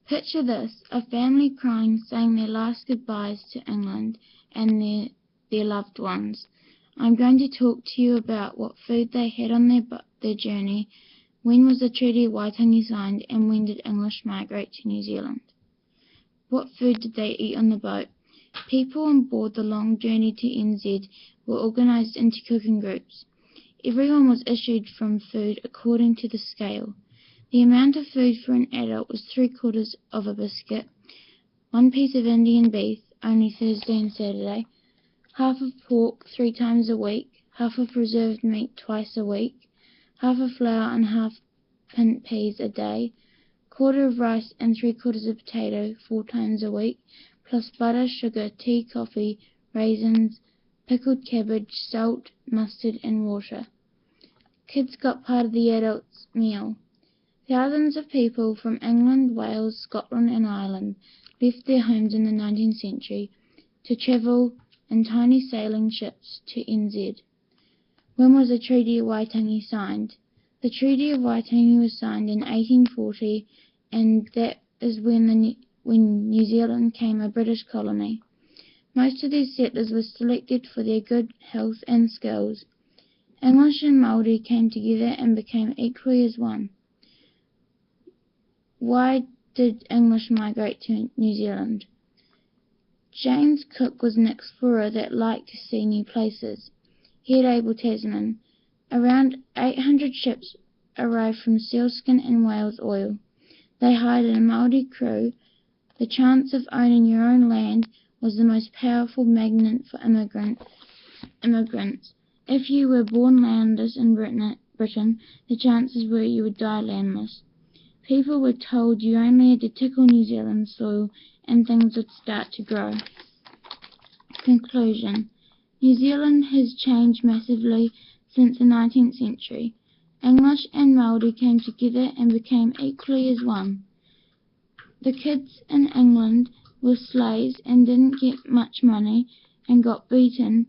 Picture this, a family crying, saying their last goodbyes to England and their loved ones. I'm going to talk to you about what food they had on their journey, when was the Treaty of Waitangi signed, and when did English migrate to New Zealand. What food did they eat on the boat? People on board the long journey to NZ were organised into cooking groups. Everyone was issued from food according to the scale. The amount of food for an adult was 3/4 of a biscuit, 1 piece of Indian beef, only Thursday and Saturday, half of pork 3 times a week, half of preserved meat twice a week, half of flour and half pint peas a day, 1/4 of rice and 3/4 of potato 4 times a week, plus butter, sugar, tea, coffee, raisins, pickled cabbage, salt, mustard and water. Kids got part of the adults' meal. Thousands of people from England, Wales, Scotland and Ireland left their homes in the 19th century to travel in tiny sailing ships to NZ. When was the Treaty of Waitangi signed? The Treaty of Waitangi was signed in 1840, and that is when New Zealand became a British colony. Most of these settlers were selected for their good health and skills. English and Māori came together and became equally as one. Why did English migrate to New Zealand? James Cook was an explorer that liked to see new places. He had able Tasman. Around 800 ships arrived from sealskin and whales oil. They hired a Māori crew. The chance of owning your own land was the most powerful magnet for immigrants. If you were born landless in Britain, the chances were you would die landless. People were told you only had to tickle New Zealand soil and things would start to grow. Conclusion. New Zealand has changed massively since the 19th century. English and Māori came together and became equally as one. The kids in England were slaves and didn't get much money and got beaten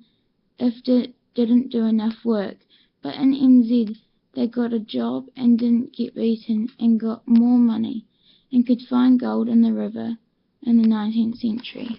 if they didn't do enough work, but in NZ they got a job and didn't get beaten and got more money and could find gold in the river in the 19th century.